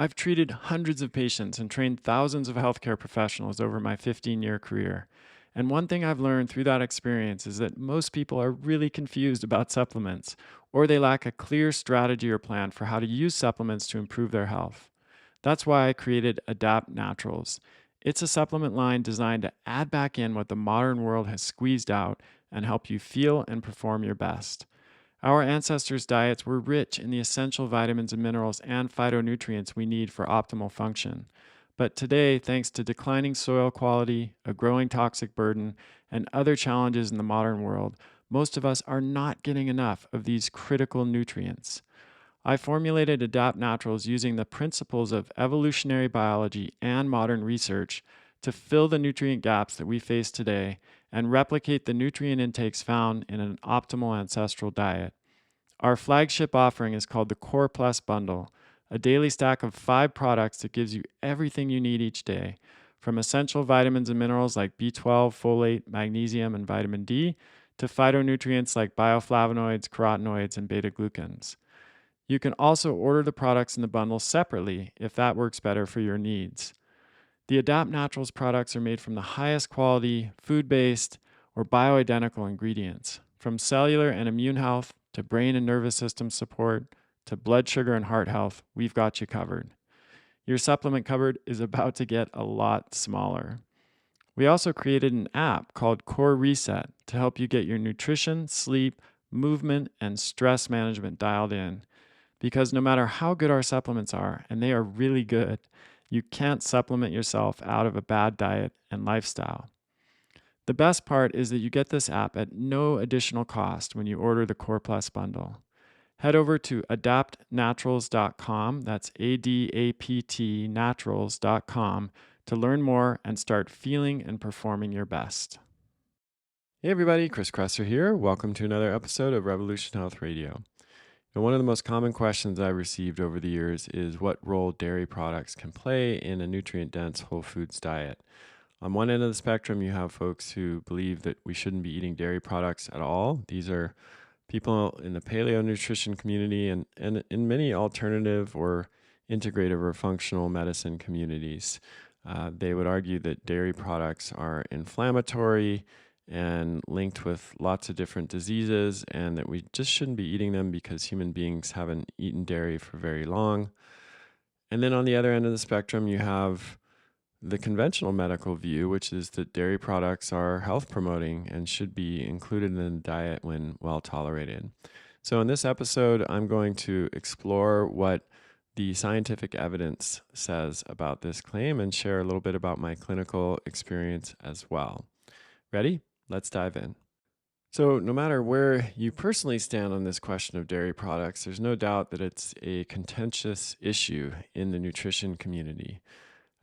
I've treated hundreds of patients and trained thousands of healthcare professionals over my 15-year career. And one thing I've learned through that experience is that most people are really confused about supplements, or they lack a clear strategy or plan for how to use supplements to improve their health. That's why I created Adapt Naturals. It's a supplement line designed to add back in what the modern world has squeezed out and help you feel and perform your best. Our ancestors' diets were rich in the essential vitamins and minerals and phytonutrients we need for optimal function. But today, thanks to declining soil quality, a growing toxic burden, and other challenges in the modern world, most of us are not getting enough of these critical nutrients. I formulated Adapt Naturals using the principles of evolutionary biology and modern research to fill the nutrient gaps that we face today and replicate the nutrient intakes found in an optimal ancestral diet. Our flagship offering is called the Core Plus Bundle, a daily stack of 5 products that gives you everything you need each day, from essential vitamins and minerals like B12, folate, magnesium, and vitamin D, to phytonutrients like bioflavonoids, carotenoids, and beta glucans. You can also order the products in the bundle separately if that works better for your needs. The Adapt Naturals products are made from the highest quality, food-based, or bioidentical ingredients. From cellular and immune health to brain and nervous system support to blood sugar and heart health, we've got you covered. Your supplement cupboard is about to get a lot smaller. We also created an app called Core Reset to help you get your nutrition, sleep, movement, and stress management dialed in. Because no matter how good our supplements are, and they are really good, you can't supplement yourself out of a bad diet and lifestyle. The best part is that you get this app at no additional cost when you order the Core Plus bundle. Head over to adaptnaturals.com, that's ADAPT naturals.com, to learn more and start feeling and performing your best. Hey everybody, Chris Kresser here. Welcome to another episode of Revolution Health Radio. One of the most common questions I've received over the years is what role dairy products can play in a nutrient-dense whole foods diet. On one end of the spectrum, you have folks who believe that we shouldn't be eating dairy products at all. These are people in the paleo nutrition community and in many alternative or integrative or functional medicine communities. They would argue that dairy products are inflammatory and linked with lots of different diseases, and that we just shouldn't be eating them because human beings haven't eaten dairy for very long. And then on the other end of the spectrum, you have the conventional medical view, which is that dairy products are health promoting and should be included in the diet when well tolerated. So in this episode, I'm going to explore what the scientific evidence says about this claim and share a little bit about my clinical experience as well. Ready? Let's dive in. So no matter where you personally stand on this question of dairy products, there's no doubt that it's a contentious issue in the nutrition community.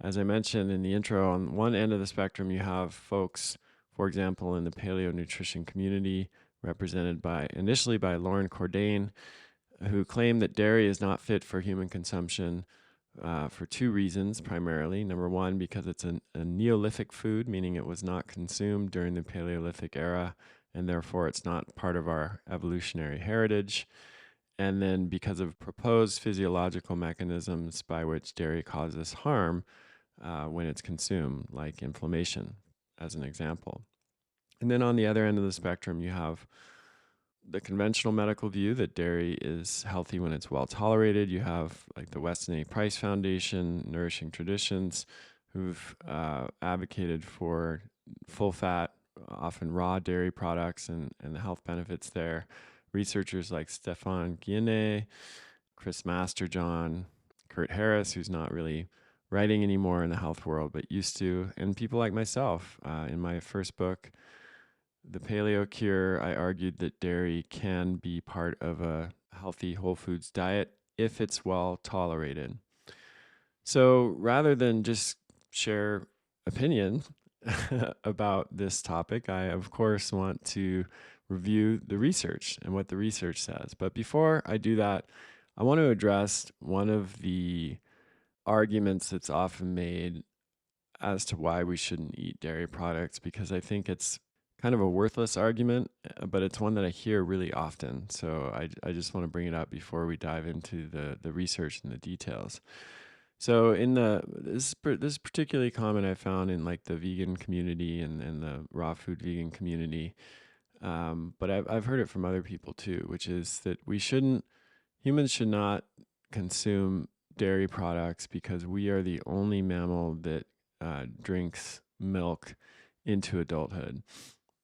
As I mentioned in the intro, on one end of the spectrum, you have folks, for example, in the paleo nutrition community, represented initially by Lauren Cordain, who claim that dairy is not fit for human consumption for 2 reasons primarily. Number one, because it's a Neolithic food, meaning it was not consumed during the Paleolithic era, and therefore it's not part of our evolutionary heritage. And then because of proposed physiological mechanisms by which dairy causes harm when it's consumed, like inflammation, as an example. And then on the other end of the spectrum, you have the conventional medical view that dairy is healthy when it's well tolerated. You have like the Weston A. Price Foundation, Nourishing Traditions, who've advocated for full fat, often raw dairy products and the health benefits there. Researchers like Stefan Guillenet, Chris Masterjohn, Kurt Harris, who's not really writing anymore in the health world, but used to, and people like myself. In my first book, The Paleo Cure, I argued that dairy can be part of a healthy whole foods diet if it's well tolerated. So rather than just share opinion about this topic, I of course want to review the research and what the research says. But before I do that, I want to address one of the arguments that's often made as to why we shouldn't eat dairy products, because I think it's kind of a worthless argument, but it's one that I hear really often. So I just want to bring it up before we dive into the research and the details. So in the this is particularly common I found in like the vegan community and the raw food vegan community. But I've heard it from other people too, which is that humans should not consume dairy products because we are the only mammal that drinks milk into adulthood.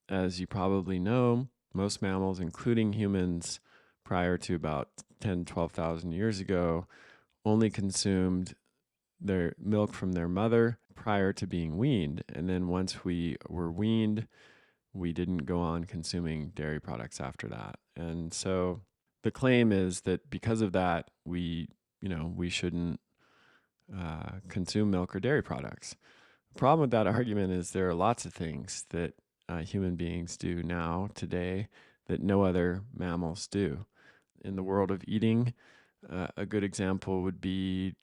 As you probably know, most mammals, including humans, prior to about 10, 12,000 years ago, only consumed their milk from their mother prior to being weaned. And then once we were weaned, we didn't go on consuming dairy products after that. And so the claim is that because of that, we shouldn't consume milk or dairy products. The problem with that argument is there are lots of things that human beings do now, today, that no other mammals do. In the world of eating, a good example would be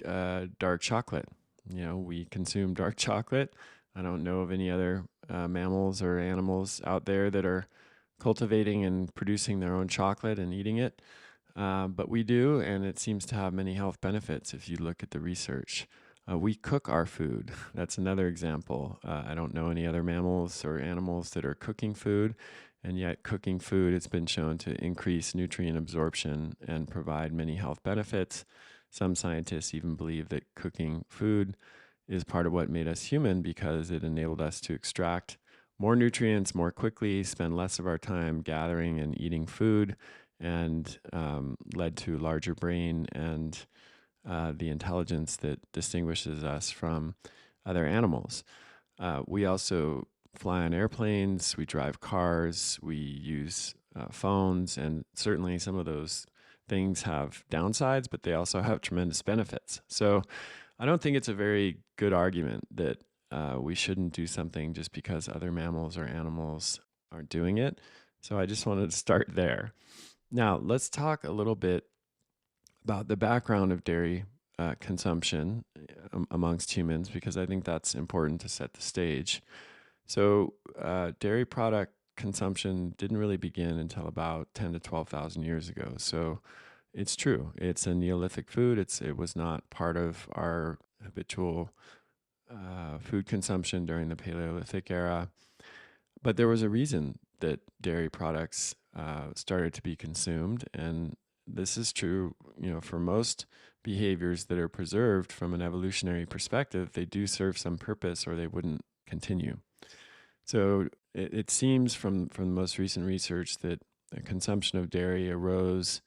dark chocolate. We consume dark chocolate. I don't know of any other mammals or animals out there that are cultivating and producing their own chocolate and eating it. But we do, and it seems to have many health benefits if you look at the research. We cook our food. That's another example. I don't know any other mammals or animals that are cooking food, and yet cooking food has been shown to increase nutrient absorption and provide many health benefits. Some scientists even believe that cooking food is part of what made us human because it enabled us to extract more nutrients more quickly, spend less of our time gathering and eating food, and led to larger brain and the intelligence that distinguishes us from other animals. We also fly on airplanes, we drive cars, we use phones, and certainly some of those things have downsides, but they also have tremendous benefits. So I don't think it's a very good argument that we shouldn't do something just because other mammals or animals aren't doing it. So I just wanted to start there. Now, let's talk a little bit about the background of dairy consumption amongst humans, because I think that's important to set the stage. So, dairy product consumption didn't really begin until about 10 to 12,000 years ago. So, it's true. It's a Neolithic food. It was not part of our habitual food consumption during the Paleolithic era. But there was a reason that dairy products started to be consumed, and this is true, for most behaviors that are preserved from an evolutionary perspective. They do serve some purpose, or they wouldn't continue. So it seems from the most recent research that the consumption of dairy arose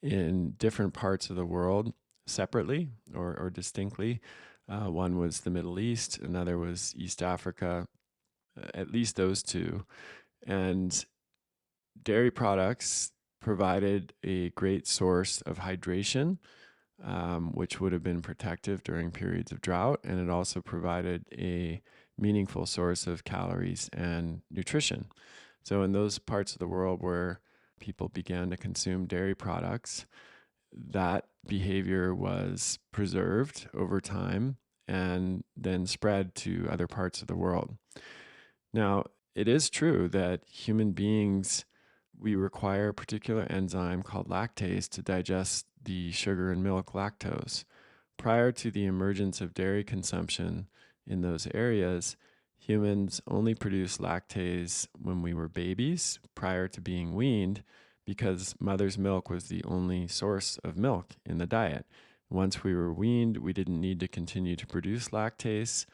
in different parts of the world separately or distinctly. One was the Middle East, another was East Africa, at least those two. And dairy products provided a great source of hydration, which would have been protective during periods of drought. And it also provided a meaningful source of calories and nutrition. So, in those parts of the world where people began to consume dairy products, that behavior was preserved over time and then spread to other parts of the world. Now, it is true that human beings, we require a particular enzyme called lactase to digest the sugar in milk, lactose. Prior to the emergence of dairy consumption in those areas, humans only produced lactase when we were babies prior to being weaned because mother's milk was the only source of milk in the diet. Once we were weaned, we didn't need to continue to produce lactase,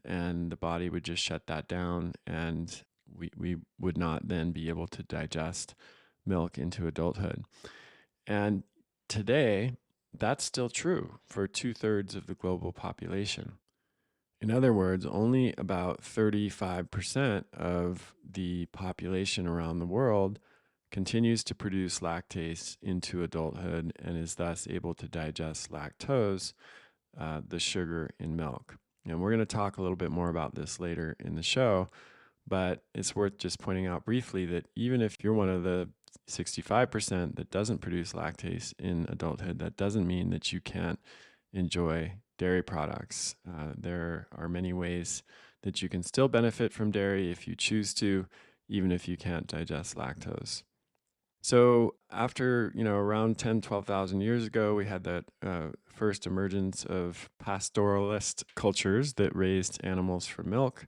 and the body would just shut that down, and we would not then be able to digest milk into adulthood. And today, that's still true for 2/3 of the global population. In other words, only about 35% of the population around the world continues to produce lactase into adulthood and is thus able to digest lactose, the sugar in milk. And we're going to talk a little bit more about this later in the show, but it's worth just pointing out briefly that even if you're one of the 65% that doesn't produce lactase in adulthood, that doesn't mean that you can't enjoy dairy products. There are many ways that you can still benefit from dairy if you choose to, even if you can't digest lactose. So after, around 10, 12,000 years ago, we had that first emergence of pastoralist cultures that raised animals for milk.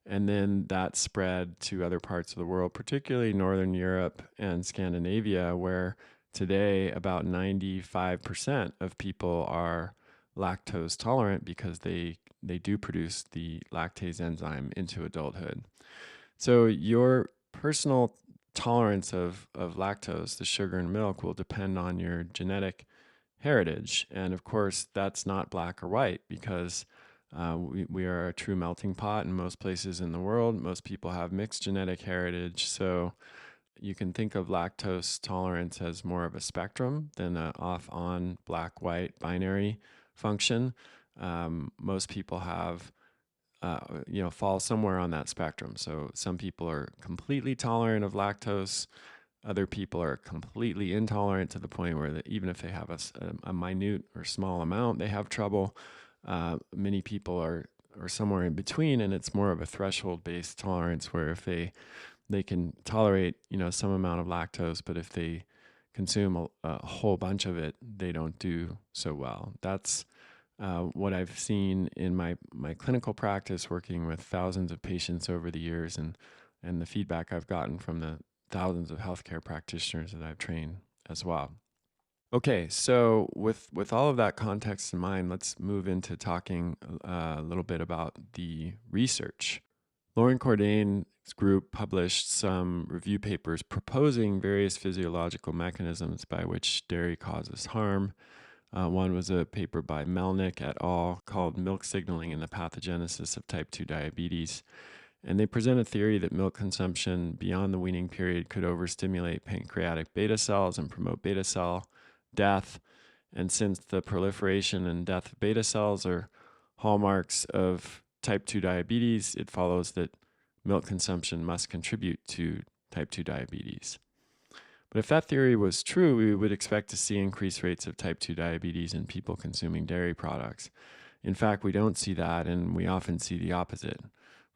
And then that spread to other parts of the world, particularly Northern Europe and Scandinavia, where today about 95% of people are lactose tolerant because they do produce the lactase enzyme into adulthood. So your personal tolerance of lactose, the sugar in milk, will depend on your genetic heritage. And of course, that's not black or white because we are a true melting pot in most places in the world. Most people have mixed genetic heritage. So you can think of lactose tolerance as more of a spectrum than a off on black white binary function. Most people have fall somewhere on that spectrum. So some people are completely tolerant of lactose. Other people are completely intolerant to the point where even if they have a minute or small amount, they have trouble. Many people are somewhere in between, and it's more of a threshold-based tolerance where if they can tolerate some amount of lactose, but if they consume a whole bunch of it, they don't do so well. That's what I've seen in my clinical practice, working with thousands of patients over the years, and the feedback I've gotten from the thousands of healthcare practitioners that I've trained as well. Okay, so with all of that context in mind, let's move into talking a little bit about the research. Lauren Cordain's group published some review papers proposing various physiological mechanisms by which dairy causes harm. One was a paper by Melnick et al. Called Milk Signaling and the Pathogenesis of Type 2 Diabetes. And they present a theory that milk consumption beyond the weaning period could overstimulate pancreatic beta cells and promote beta cell death. And since the proliferation and death of beta cells are hallmarks of type 2 diabetes, it follows that milk consumption must contribute to type 2 diabetes. But if that theory was true, we would expect to see increased rates of type 2 diabetes in people consuming dairy products. In fact, we don't see that, and we often see the opposite.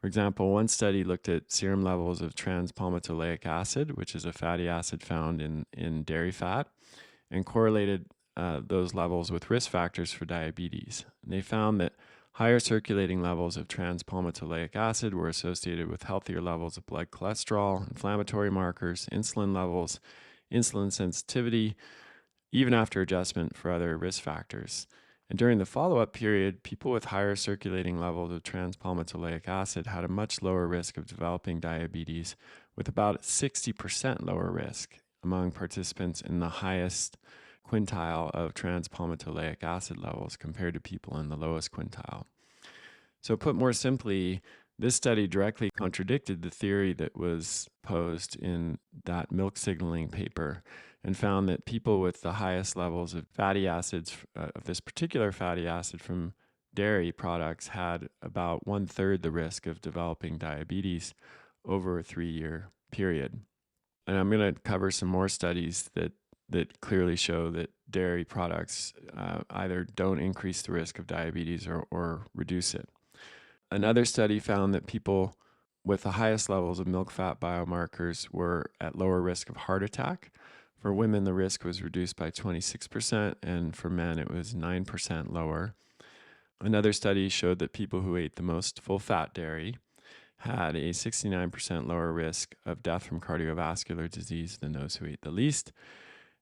For example, one study looked at serum levels of trans-palmitoleic acid, which is a fatty acid found in dairy fat, and correlated those levels with risk factors for diabetes. And they found that higher circulating levels of trans-palmitoleic acid were associated with healthier levels of blood cholesterol, inflammatory markers, insulin levels, insulin sensitivity, even after adjustment for other risk factors. And during the follow-up period, people with higher circulating levels of trans-palmitoleic acid had a much lower risk of developing diabetes, with about 60% lower risk among participants in the highest quintile of trans-palmitoleic acid levels compared to people in the lowest quintile. So put more simply, this study directly contradicted the theory that was posed in that milk signaling paper and found that people with the highest levels of fatty acids, of this particular fatty acid from dairy products, had about 1/3 the risk of developing diabetes over a 3-year period. And I'm going to cover some more studies that clearly show that dairy products either don't increase the risk of diabetes or reduce it. Another study found that people with the highest levels of milk fat biomarkers were at lower risk of heart attack. For women, the risk was reduced by 26%, and for men, it was 9% lower. Another study showed that people who ate the most full-fat dairy had a 69% lower risk of death from cardiovascular disease than those who ate the least.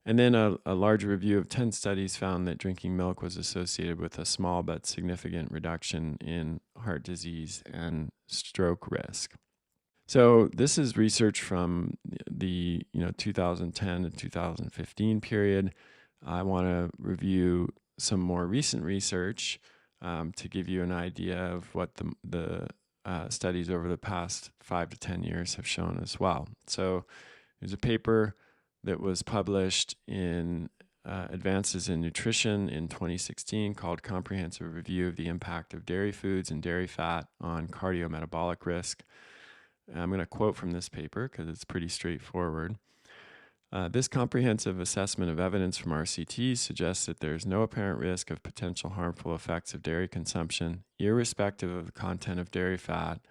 And then a large review of 10 studies found that drinking milk was associated with a small but significant reduction in heart disease and stroke risk. So this is research from the 2010 to 2015 period. I want to review some more recent research to give you an idea of what the studies over the past 5 to 10 years have shown as well. So there's a paper that was published in Advances in Nutrition in 2016 called Comprehensive Review of the Impact of Dairy Foods and Dairy Fat on Cardiometabolic Risk. I'm going to quote from this paper because it's pretty straightforward. This comprehensive assessment of evidence from RCTs suggests that there is no apparent risk of potential harmful effects of dairy consumption, irrespective of the content of dairy fat,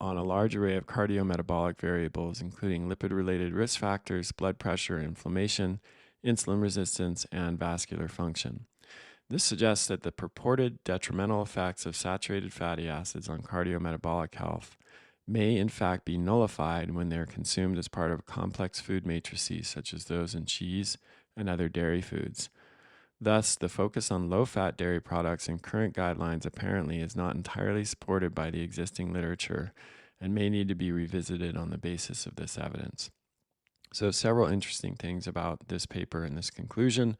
on a large array of cardiometabolic variables, including lipid-related risk factors, blood pressure, inflammation, insulin resistance, and vascular function. This suggests that the purported detrimental effects of saturated fatty acids on cardiometabolic health may in fact be nullified when they're consumed as part of complex food matrices, such as those in cheese and other dairy foods. Thus, the focus on low-fat dairy products in current guidelines apparently is not entirely supported by the existing literature and may need to be revisited on the basis of this evidence. So, several interesting things about this paper and this conclusion.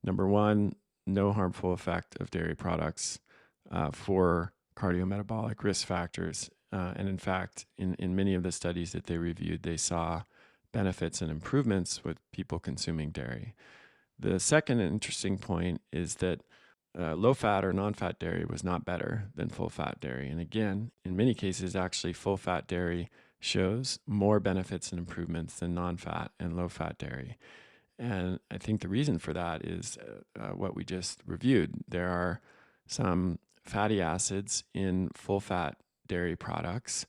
Number one, no harmful effect of dairy products for cardiometabolic risk factors. And in fact, in many of the studies that they reviewed, they saw benefits and improvements with people consuming dairy. The second interesting point is that low-fat or non-fat dairy was not better than full-fat dairy. And again, in many cases, actually, full-fat dairy shows more benefits and improvements than non-fat and low-fat dairy. And I think the reason for that is what we just reviewed. There are some fatty acids in full-fat dairy products,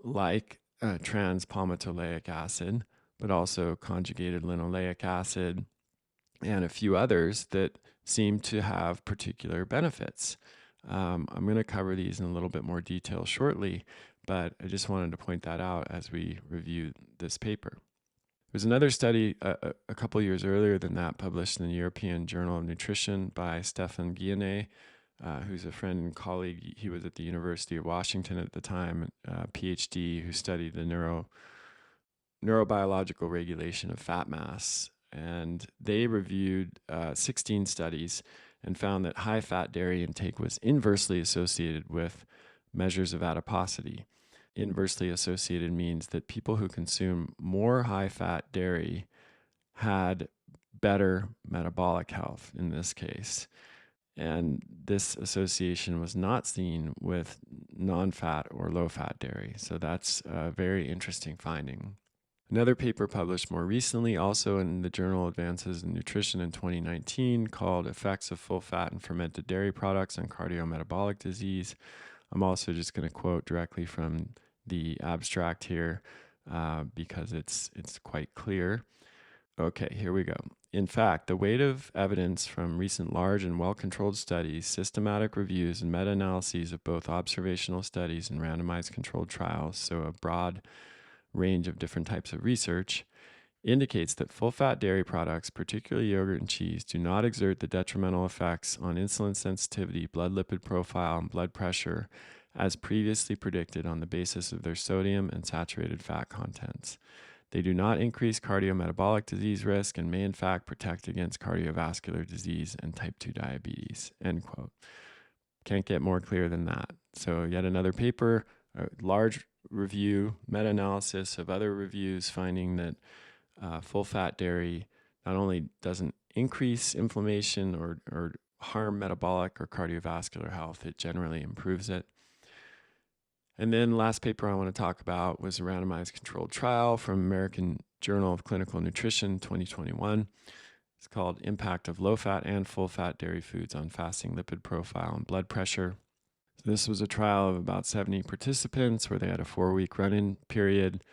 like trans-palmitoleic acid, but also conjugated linoleic acid, and a few others that seem to have particular benefits. I'm going to cover these in a little bit more detail shortly, but I just wanted to point that out as we review this paper. There's another study a couple years earlier than that published in the European Journal of Nutrition by Stefan Guillenet, who's a friend and colleague. He was at the University of Washington at the time, PhD, who studied the neurobiological regulation of fat mass. And they reviewed 16 studies and found that high-fat dairy intake was inversely associated with measures of adiposity. Inversely associated means that people who consume more high-fat dairy had better metabolic health in this case. And this association was not seen with non-fat or low-fat dairy. So that's a very interesting finding. Another paper published more recently, also in the journal Advances in Nutrition in 2019, called Effects of Full Fat and Fermented Dairy Products on Cardiometabolic Disease. I'm also just going to quote directly from the abstract here because it's quite clear. Okay, here we go. In fact, the weight of evidence from recent large and well-controlled studies, systematic reviews, and meta-analyses of both observational studies and randomized controlled trials, so a broad range of different types of research, indicates that full-fat dairy products, particularly yogurt and cheese, do not exert the detrimental effects on insulin sensitivity, blood lipid profile, and blood pressure as previously predicted on the basis of their sodium and saturated fat contents. They do not increase cardiometabolic disease risk and may in fact protect against cardiovascular disease and type 2 diabetes, end quote. Can't get more clear than that. So yet another paper, a large review, meta-analysis of other reviews finding that full-fat dairy not only doesn't increase inflammation or harm metabolic or cardiovascular health, it generally improves it. And then last paper I want to talk about was a randomized controlled trial from American Journal of Clinical Nutrition 2021. It's called Impact of Low-Fat and Full-Fat Dairy Foods on Fasting Lipid Profile and Blood Pressure. So this was a trial of about 70 participants where they had a 4-week run-in period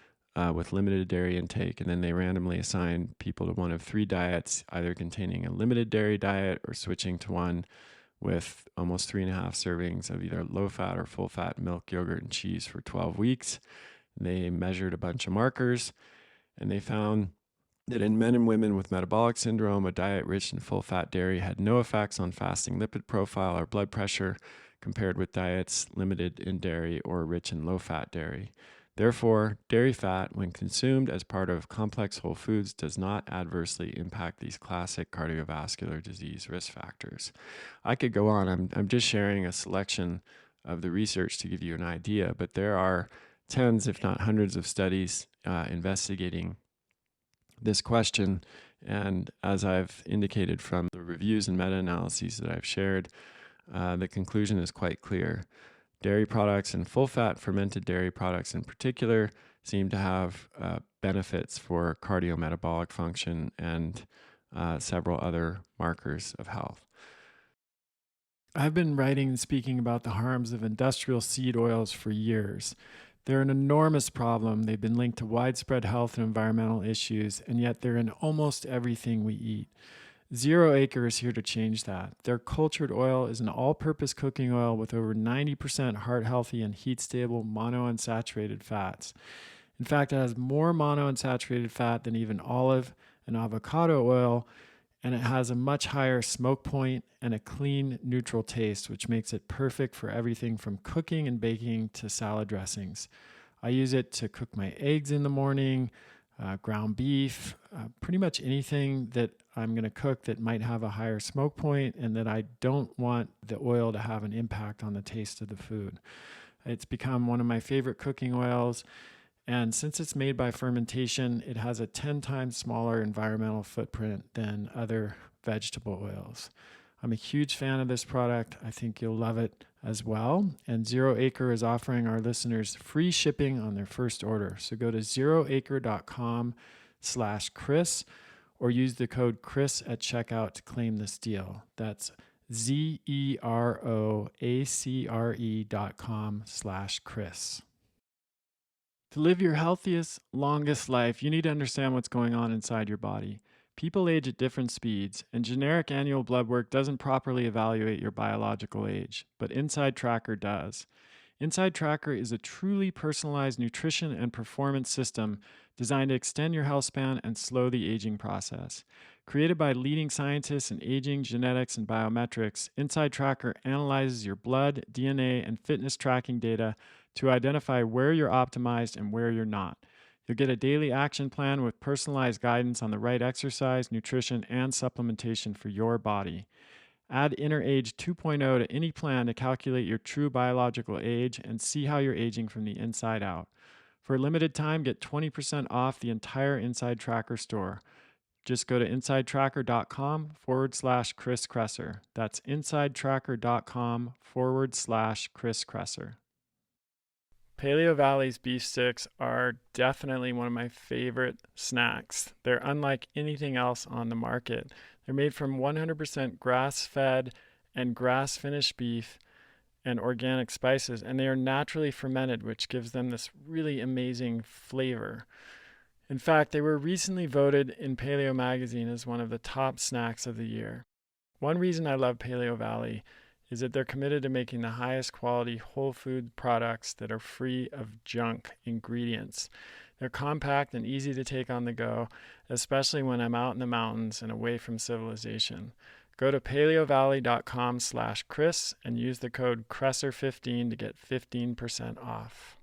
with limited dairy intake, and then they randomly assigned people to one of 3 diets, either containing a limited dairy diet or switching to one with almost 3.5 servings of either low-fat or full-fat milk, yogurt, and cheese for 12 weeks. And they measured a bunch of markers, and they found that in men and women with metabolic syndrome, a diet rich in full-fat dairy had no effects on fasting lipid profile or blood pressure compared with diets limited in dairy or rich in low-fat dairy. Therefore, dairy fat, when consumed as part of complex whole foods, does not adversely impact these classic cardiovascular disease risk factors. I could go on. I'm just sharing a selection of the research to give you an idea, but there are tens, if not hundreds, of studies investigating this question. And as I've indicated from the reviews and meta-analyses that I've shared, the conclusion is quite clear. Dairy products and full-fat fermented dairy products in particular seem to have benefits for cardiometabolic function and several other markers of health. I've been writing and speaking about the harms of industrial seed oils for years. They're an enormous problem. They've been linked to widespread health and environmental issues, and yet they're in almost everything we eat. Zero Acre is here to change that. Their cultured oil is an all purpose cooking oil with over 90% heart healthy and heat stable monounsaturated fats. In fact, it has more monounsaturated fat than even olive and avocado oil, and it has a much higher smoke point and a clean, neutral taste, which makes it perfect for everything from cooking and baking to salad dressings. I use it to cook my eggs in the morning, ground beef, pretty much anything that I'm going to cook that might have a higher smoke point and that I don't want the oil to have an impact on the taste of the food. It's become one of my favorite cooking oils. And since it's made by fermentation, it has a 10 times smaller environmental footprint than other vegetable oils. I'm a huge fan of this product. I think you'll love it as well. And Zero Acre is offering our listeners free shipping on their first order. So go to zeroacre.com/Chris or use the code Chris at checkout to claim this deal. That's zeroacre.com/Chris. To live your healthiest, longest life, you need to understand what's going on inside your body. People age at different speeds, and generic annual blood work doesn't properly evaluate your biological age, but Inside Tracker does. Inside Tracker is a truly personalized nutrition and performance system designed to extend your health span and slow the aging process. Created by leading scientists in aging, genetics, and biometrics, Inside Tracker analyzes your blood, DNA, and fitness tracking data to identify where you're optimized and where you're not. You'll get a daily action plan with personalized guidance on the right exercise, nutrition, and supplementation for your body. Add Inner Age 2.0 to any plan to calculate your true biological age and see how you're aging from the inside out. For a limited time, get 20% off the entire Inside Tracker store. Just go to insidetracker.com/Chris Kresser. That's insidetracker.com/Chris Kresser. Paleo Valley's beef sticks are definitely one of my favorite snacks. They're unlike anything else on the market. They're made from 100% grass-fed and grass-finished beef and organic spices, and they are naturally fermented, which gives them this really amazing flavor. In fact, they were recently voted in Paleo Magazine as one of the top snacks of the year. One reason I love Paleo Valley is that they're committed to making the highest quality whole food products that are free of junk ingredients. They're compact and easy to take on the go, especially when I'm out in the mountains and away from civilization. Go to paleovalley.com/Chris and use the code Kresser15 to get 15% off.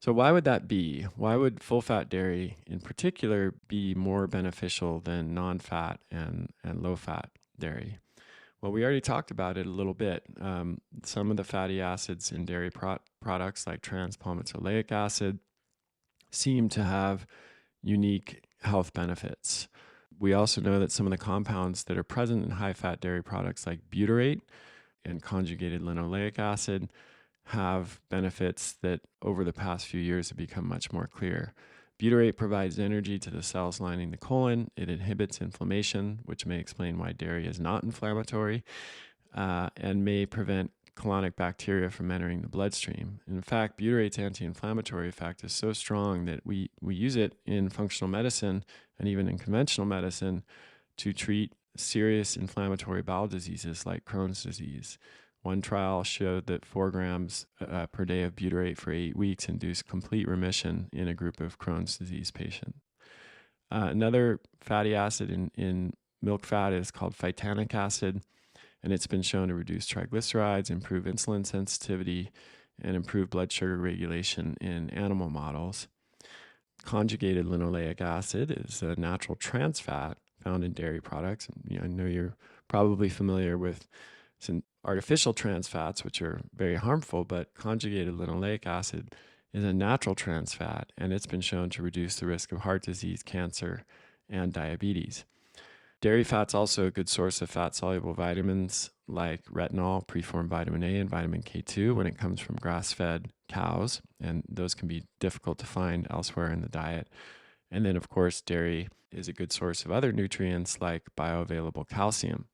So why would that be? Why would full-fat dairy in particular be more beneficial than non-fat and low-fat dairy? Well, we already talked about it a little bit. Some of the fatty acids in dairy products like trans-palmitoleic acid seem to have unique health benefits. We also know that some of the compounds that are present in high-fat dairy products like butyrate and conjugated linoleic acid have benefits that over the past few years have become much more clear. Butyrate provides energy to the cells lining the colon. It inhibits inflammation, which may explain why dairy is not inflammatory, and may prevent colonic bacteria from entering the bloodstream. In fact, butyrate's anti-inflammatory effect is so strong that we use it in functional medicine and even in conventional medicine to treat serious inflammatory bowel diseases like Crohn's disease. One trial showed that 4 grams per day of butyrate for 8 weeks induced complete remission in a group of Crohn's disease patients. Another fatty acid in milk fat is called phytanic acid, and it's been shown to reduce triglycerides, improve insulin sensitivity, and improve blood sugar regulation in animal models. Conjugated linoleic acid is a natural trans fat found in dairy products. I know you're probably familiar with some artificial trans fats, which are very harmful, but conjugated linoleic acid is a natural trans fat, and it's been shown to reduce the risk of heart disease, cancer, and diabetes. Dairy fat's also a good source of fat-soluble vitamins like retinol, preformed vitamin A, and vitamin K2 when it comes from grass-fed cows, and those can be difficult to find elsewhere in the diet. And then, of course, dairy is a good source of other nutrients like bioavailable calcium.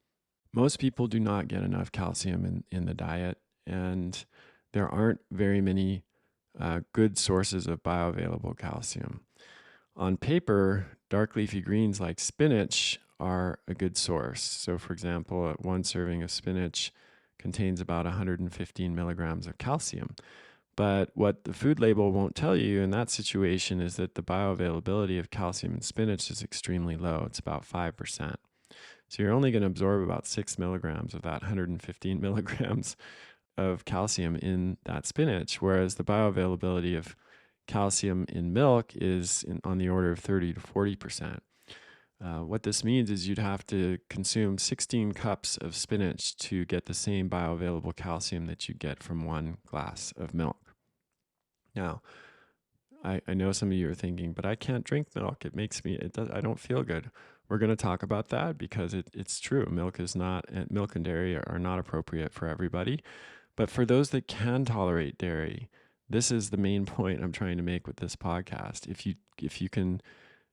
Most people do not get enough calcium in the diet, and there aren't very many good sources of bioavailable calcium. On paper, dark leafy greens like spinach are a good source. So, for example, one serving of spinach contains about 115 milligrams of calcium. But what the food label won't tell you in that situation is that the bioavailability of calcium in spinach is extremely low. It's about 5%. So you're only going to absorb about 6 milligrams of that 115 milligrams of calcium in that spinach, whereas the bioavailability of calcium in milk is on the order of 30 to 40%. What this means is you'd have to consume 16 cups of spinach to get the same bioavailable calcium that you get from one glass of milk. Now, I know some of you are thinking, but I can't drink milk. I don't feel good. We're going to talk about that because it's true. Milk and dairy are not appropriate for everybody. But for those that can tolerate dairy, this is the main point I'm trying to make with this podcast. If you can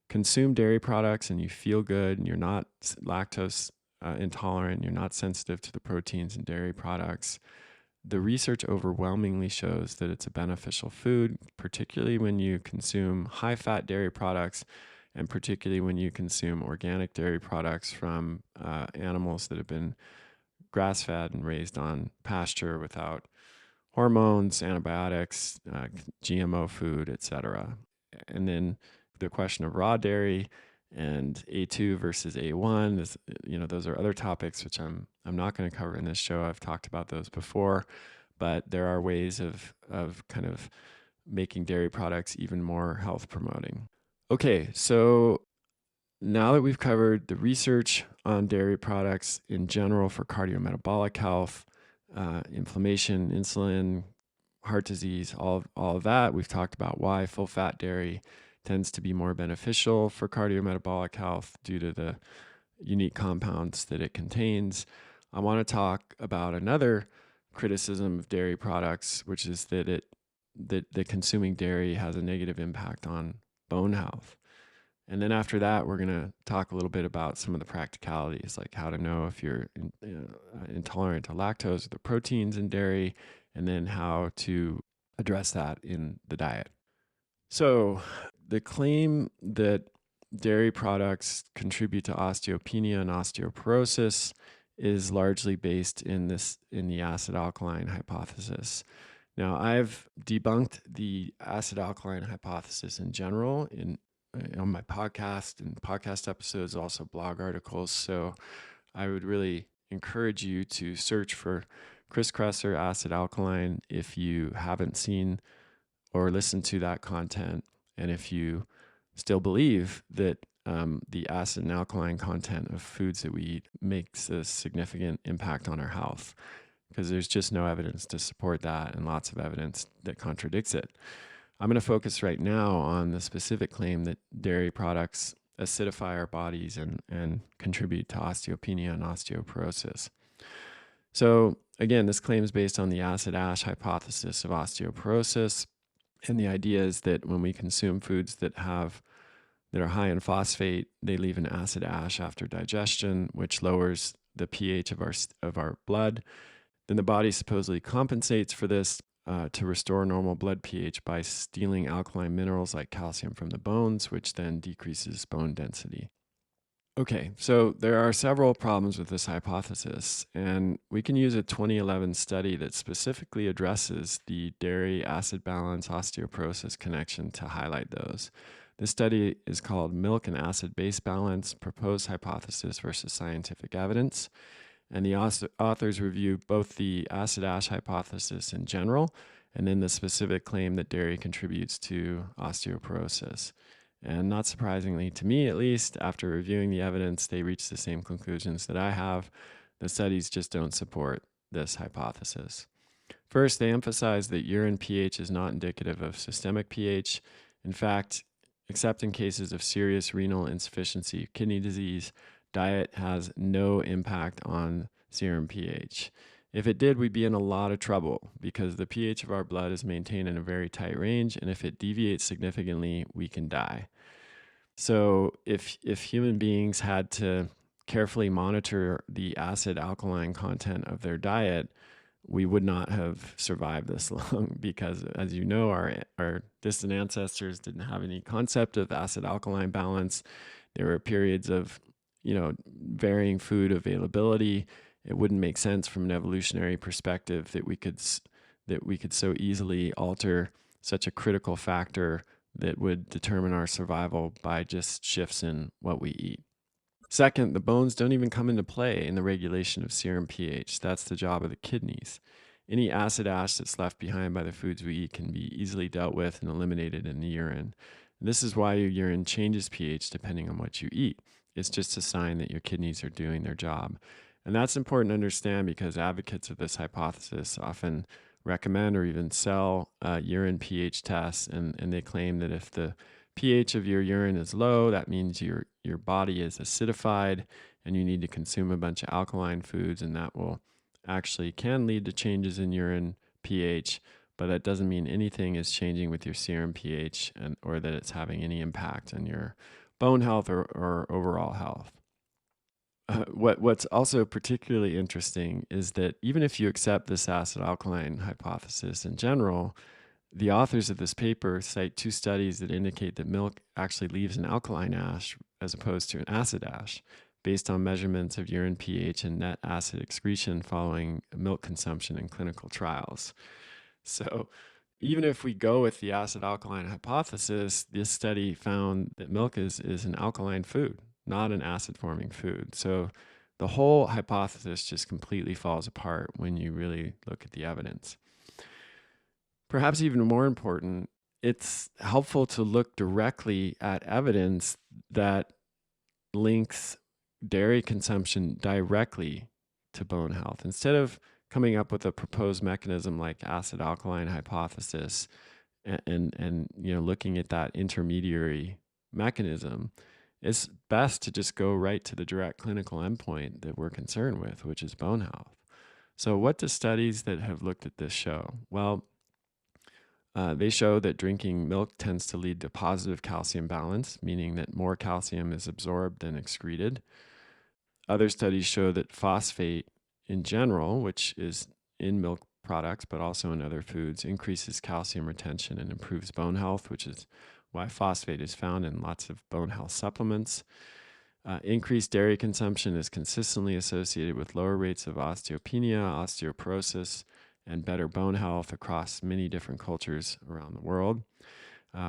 consume dairy products and you feel good and you're not lactose intolerant, you're not sensitive to the proteins in dairy products, the research overwhelmingly shows that it's a beneficial food, particularly when you consume high-fat dairy products and particularly when you consume organic dairy products from animals that have been grass-fed and raised on pasture without hormones, antibiotics, GMO food, etc. And then the question of raw dairy and A2 versus A1 is, those are other topics which I'm not going to cover in this show. I've talked about those before, but there are ways of kind of making dairy products even more health promoting. Okay, so now that we've covered the research on dairy products in general for cardiometabolic health, inflammation, insulin, heart disease, all of that, we've talked about why full-fat dairy tends to be more beneficial for cardiometabolic health due to the unique compounds that it contains. I want to talk about another criticism of dairy products, which is that consuming dairy has a negative impact on bone health. And then after that, we're going to talk a little bit about some of the practicalities, like how to know if you're intolerant to lactose or the proteins in dairy, and then how to address that in the diet. So the claim that dairy products contribute to osteopenia and osteoporosis is largely based in the acid-alkaline hypothesis. Now, I've debunked the acid-alkaline hypothesis in general on my podcast and podcast episodes, also blog articles. So I would really encourage you to search for Chris Kresser acid alkaline if you haven't seen or listened to that content. And if you still believe that the acid and alkaline content of foods that we eat makes a significant impact on our health, because there's just no evidence to support that and lots of evidence that contradicts it. I'm going to focus right now on the specific claim that dairy products acidify our bodies and contribute to osteopenia and osteoporosis. So again, this claim is based on the acid-ash hypothesis of osteoporosis. And the idea is that when we consume foods that are high in phosphate, they leave an acid ash after digestion, which lowers the pH of our blood. Then the body supposedly compensates for this to restore normal blood pH by stealing alkaline minerals like calcium from the bones, which then decreases bone density. Okay, so there are several problems with this hypothesis, and we can use a 2011 study that specifically addresses the dairy acid balance osteoporosis connection to highlight those. This study is called Milk and Acid Base Balance, Proposed Hypothesis versus Scientific Evidence. And the authors review both the acid-ash hypothesis in general and then the specific claim that dairy contributes to osteoporosis. And not surprisingly, to me at least, after reviewing the evidence, they reached the same conclusions that I have. The studies just don't support this hypothesis. First, they emphasize that urine pH is not indicative of systemic pH. In fact, except in cases of serious renal insufficiency, kidney disease, diet has no impact on serum pH. If it did, we'd be in a lot of trouble because the pH of our blood is maintained in a very tight range, and if it deviates significantly, we can die. So if human beings had to carefully monitor the acid-alkaline content of their diet, we would not have survived this long because, as you know, our distant ancestors didn't have any concept of acid alkaline balance. There were periods of, varying food availability. It wouldn't make sense from an evolutionary perspective that we could so easily alter such a critical factor that would determine our survival by just shifts in what we eat. Second, the bones don't even come into play in the regulation of serum pH. That's the job of the kidneys. Any acid ash that's left behind by the foods we eat can be easily dealt with and eliminated in the urine. And this is why your urine changes pH depending on what you eat. It's just a sign that your kidneys are doing their job. And that's important to understand because advocates of this hypothesis often recommend or even sell urine pH tests, and they claim that if the pH of your urine is low, that means your body is acidified and you need to consume a bunch of alkaline foods, and that will actually can lead to changes in urine pH, but that doesn't mean anything is changing with your serum pH or that it's having any impact on your bone health or overall health. What's also particularly interesting is that even if you accept this acid alkaline hypothesis in general, the authors of this paper cite two studies that indicate that milk actually leaves an alkaline ash as opposed to an acid ash, based on measurements of urine pH and net acid excretion following milk consumption in clinical trials. So, even if we go with the acid alkaline hypothesis, this study found that milk is an alkaline food, not an acid forming food. So, the whole hypothesis just completely falls apart when you really look at the evidence. Perhaps even more important, it's helpful to look directly at evidence that links dairy consumption directly to bone health. Instead of coming up with a proposed mechanism like acid alkaline hypothesis and looking at that intermediary mechanism, it's best to just go right to the direct clinical endpoint that we're concerned with, which is bone health. So what do studies that have looked at this show? Well, they show that drinking milk tends to lead to positive calcium balance, meaning that more calcium is absorbed than excreted. Other studies show that phosphate in general, which is in milk products, but also in other foods, increases calcium retention and improves bone health, which is why phosphate is found in lots of bone health supplements. Increased dairy consumption is consistently associated with lower rates of osteopenia, osteoporosis, and better bone health across many different cultures around the world.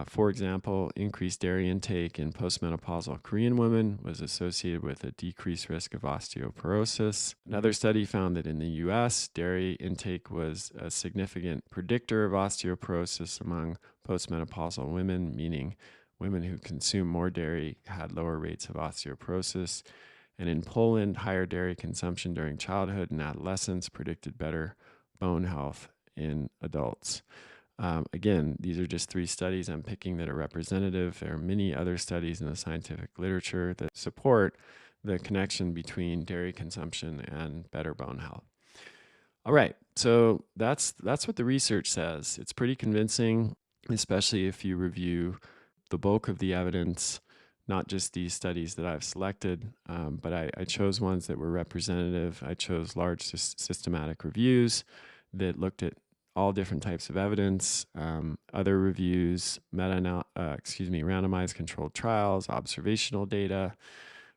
For example, increased dairy intake in postmenopausal Korean women was associated with a decreased risk of osteoporosis. Another study found that in the US, dairy intake was a significant predictor of osteoporosis among postmenopausal women, meaning women who consume more dairy had lower rates of osteoporosis. And in Poland, higher dairy consumption during childhood and adolescence predicted better bone health in adults. Again, these are just 3 studies I'm picking that are representative. There are many other studies in the scientific literature that support the connection between dairy consumption and better bone health. All right, so that's what the research says. It's pretty convincing, especially if you review the bulk of the evidence, not just these studies that I've selected, but I chose ones that were representative. I chose large systematic reviews that looked at all different types of evidence, other reviews, randomized controlled trials, observational data,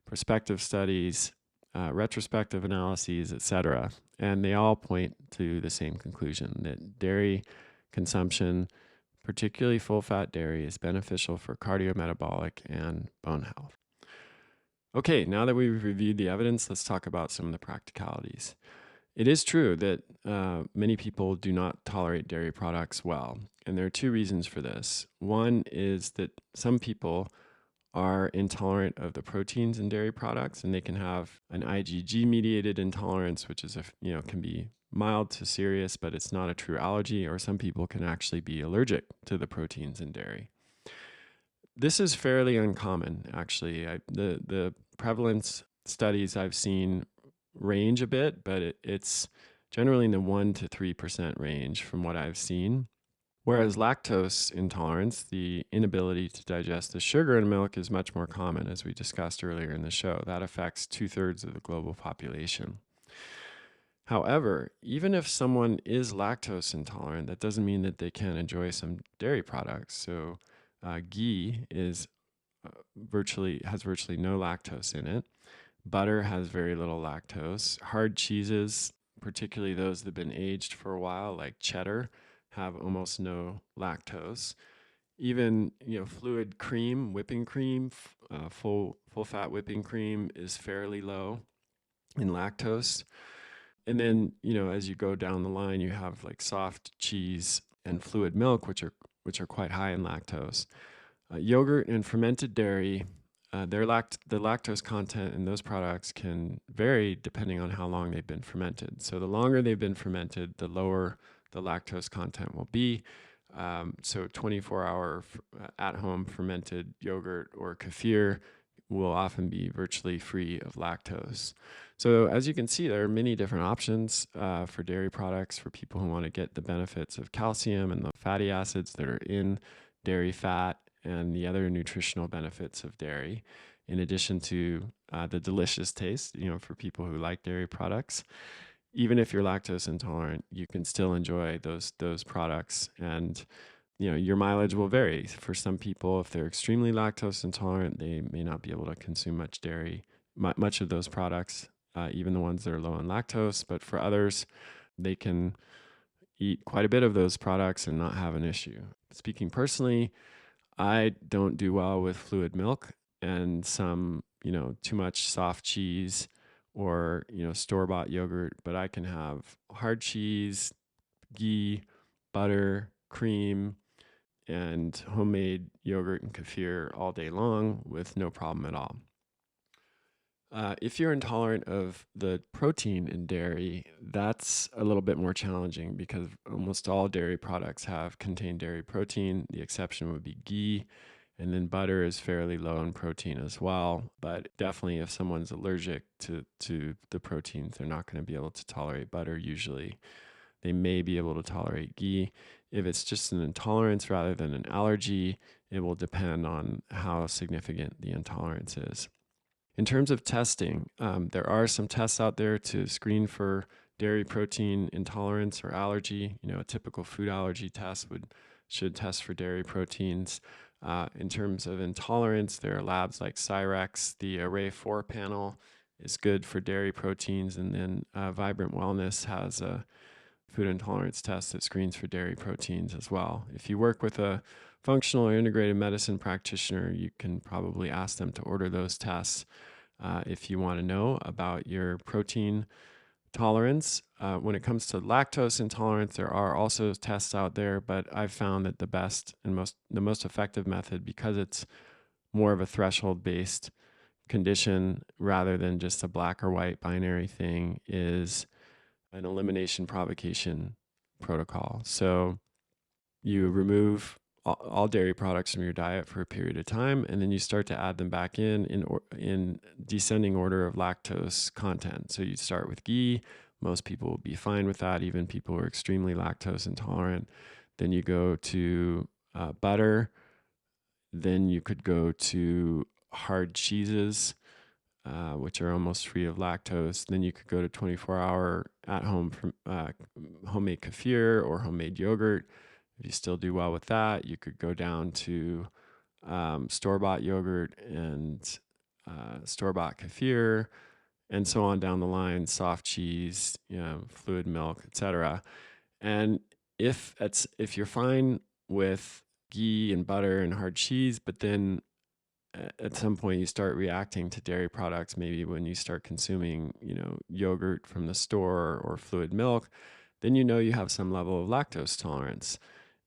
prospective studies, retrospective analyses, etc. And they all point to the same conclusion that dairy consumption, particularly full-fat dairy, is beneficial for cardiometabolic and bone health. Okay, now that we've reviewed the evidence, let's talk about some of the practicalities. It is true that many people do not tolerate dairy products well, and there are 2 reasons for this. One is that some people are intolerant of the proteins in dairy products, and they can have an IgG-mediated intolerance, which is can be mild to serious, but it's not a true allergy, or some people can actually be allergic to the proteins in dairy. This is fairly uncommon, actually. The prevalence studies I've seen range a bit, but it's generally in the 1% to 3% range from what I've seen. Whereas lactose intolerance, the inability to digest the sugar in milk, is much more common, as we discussed earlier in the show. That affects 2/3 of the global population. However, even if someone is lactose intolerant, that doesn't mean that they can't enjoy some dairy products. So, ghee is virtually has virtually no lactose in it. Butter has very little lactose. Hard cheeses, particularly those that have been aged for a while, like cheddar, have almost no lactose. Even fluid cream, whipping cream, full fat whipping cream is fairly low in lactose. And then as you go down the line, you have like soft cheese and fluid milk, which are quite high in lactose. Yogurt and fermented dairy, the lactose content in those products can vary depending on how long they've been fermented. So the longer they've been fermented, the lower the lactose content will be. So 24-hour at-home fermented yogurt or kefir will often be virtually free of lactose. So as you can see, there are many different options for dairy products for people who want to get the benefits of calcium and the fatty acids that are in dairy fat and the other nutritional benefits of dairy, in addition to the delicious taste, for people who like dairy products. Even if you're lactose intolerant, you can still enjoy those products, and your mileage will vary. For some people, if they're extremely lactose intolerant, they may not be able to consume much dairy, much of those products, even the ones that are low in lactose. But for others, they can eat quite a bit of those products and not have an issue. Speaking personally, I don't do well with fluid milk and some, too much soft cheese or, store-bought yogurt, but I can have hard cheese, ghee, butter, cream, and homemade yogurt and kefir all day long with no problem at all. If you're intolerant of the protein in dairy, that's a little bit more challenging because almost all dairy products contain dairy protein. The exception would be ghee, and then butter is fairly low in protein as well. But definitely, if someone's allergic to the proteins, they're not going to be able to tolerate butter usually. They may be able to tolerate ghee. If it's just an intolerance rather than an allergy, it will depend on how significant the intolerance is. In terms of testing, there are some tests out there to screen for dairy protein intolerance or allergy. A typical food allergy test should test for dairy proteins. In terms of intolerance, there are labs like Cyrex. The Array 4 panel is good for dairy proteins, and then Vibrant Wellness has a food intolerance test that screens for dairy proteins as well. If you work with a functional or integrated medicine practitioner, you can probably ask them to order those tests if you want to know about your protein tolerance. When it comes to lactose intolerance, there are also tests out there, but I've found that the best and the most effective method, because it's more of a threshold-based condition rather than just a black or white binary thing, is an elimination provocation protocol. So you remove all dairy products from your diet for a period of time, and then you start to add them back in descending order of lactose content. So you start with ghee. Most people will be fine with that, even people who are extremely lactose intolerant. Then you go to butter. Then you could go to hard cheeses, which are almost free of lactose. Then you could go to 24-hour at-home homemade kefir or homemade yogurt. If you still do well with that, you could go down to store-bought yogurt and store-bought kefir, and so on down the line, soft cheese, fluid milk, etc. And if you're fine with ghee and butter and hard cheese, but then at some point you start reacting to dairy products, maybe when you start consuming, yogurt from the store or fluid milk, then you have some level of lactose tolerance.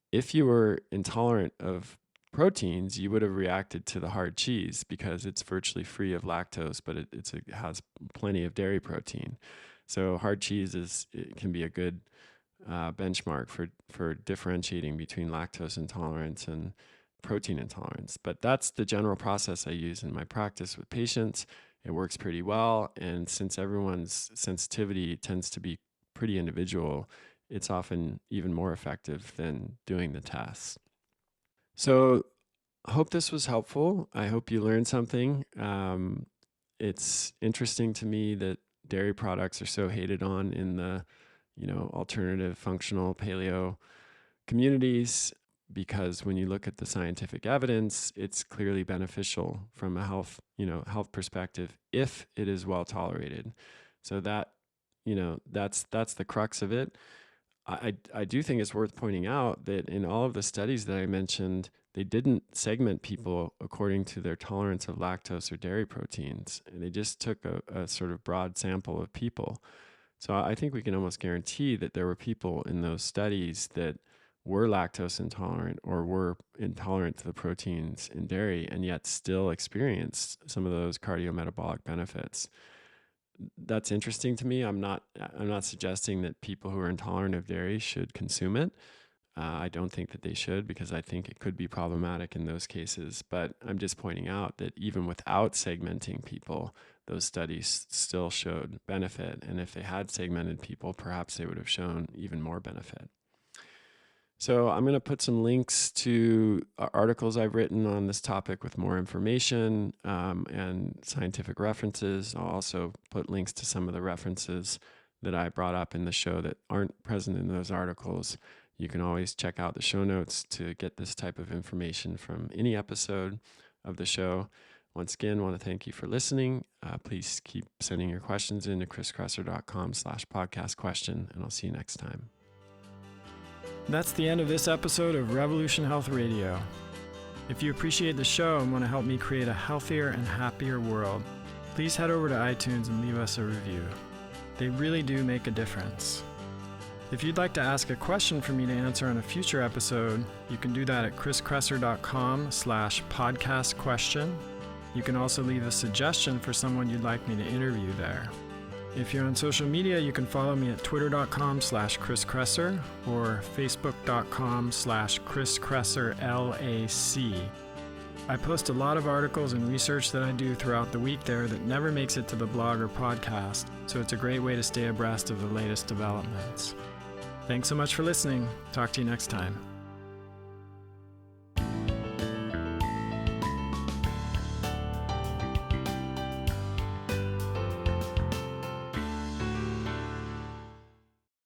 If you were intolerant of proteins, you would have reacted to the hard cheese because it's virtually free of lactose, but it has plenty of dairy protein. So hard cheese can be a good benchmark for differentiating between lactose intolerance and protein intolerance. But that's the general process I use in my practice with patients. It works pretty well. And since everyone's sensitivity tends to be pretty individual, it's often even more effective than doing the tests. So I hope this was helpful. I hope you learned something. It's interesting to me that dairy products are so hated on in the, alternative functional paleo communities, because when you look at the scientific evidence, it's clearly beneficial from a health perspective if it is well tolerated. So that's the crux of it. I do think it's worth pointing out that in all of the studies that I mentioned, they didn't segment people according to their tolerance of lactose or dairy proteins. And they just took a sort of broad sample of people. So I think we can almost guarantee that there were people in those studies that were lactose intolerant or were intolerant to the proteins in dairy and yet still experienced some of those cardiometabolic benefits. That's interesting to me. I'm not suggesting that people who are intolerant of dairy should consume it. I don't think that they should, because I think it could be problematic in those cases. But I'm just pointing out that even without segmenting people, those studies still showed benefit. And if they had segmented people, perhaps they would have shown even more benefit. So I'm going to put some links to articles I've written on this topic with more information and scientific references. I'll also put links to some of the references that I brought up in the show that aren't present in those articles. You can always check out the show notes to get this type of information from any episode of the show. Once again, I want to thank you for listening. Please keep sending your questions in to chriskresser.com/podcast question, and I'll see you next time. That's the end of this episode of Revolution Health Radio. If you appreciate the show and want to help me create a healthier and happier world, please head over to iTunes and leave us a review. They really do make a difference. If you'd like to ask a question for me to answer on a future episode, you can do that at chriskresser.com/podcast question. You can also leave a suggestion for someone you'd like me to interview there. If you're on social media, you can follow me at twitter.com/chriskresser or facebook.com/chriskresserlac. I post a lot of articles and research that I do throughout the week there that never makes it to the blog or podcast, so it's a great way to stay abreast of the latest developments. Thanks so much for listening. Talk to you next time.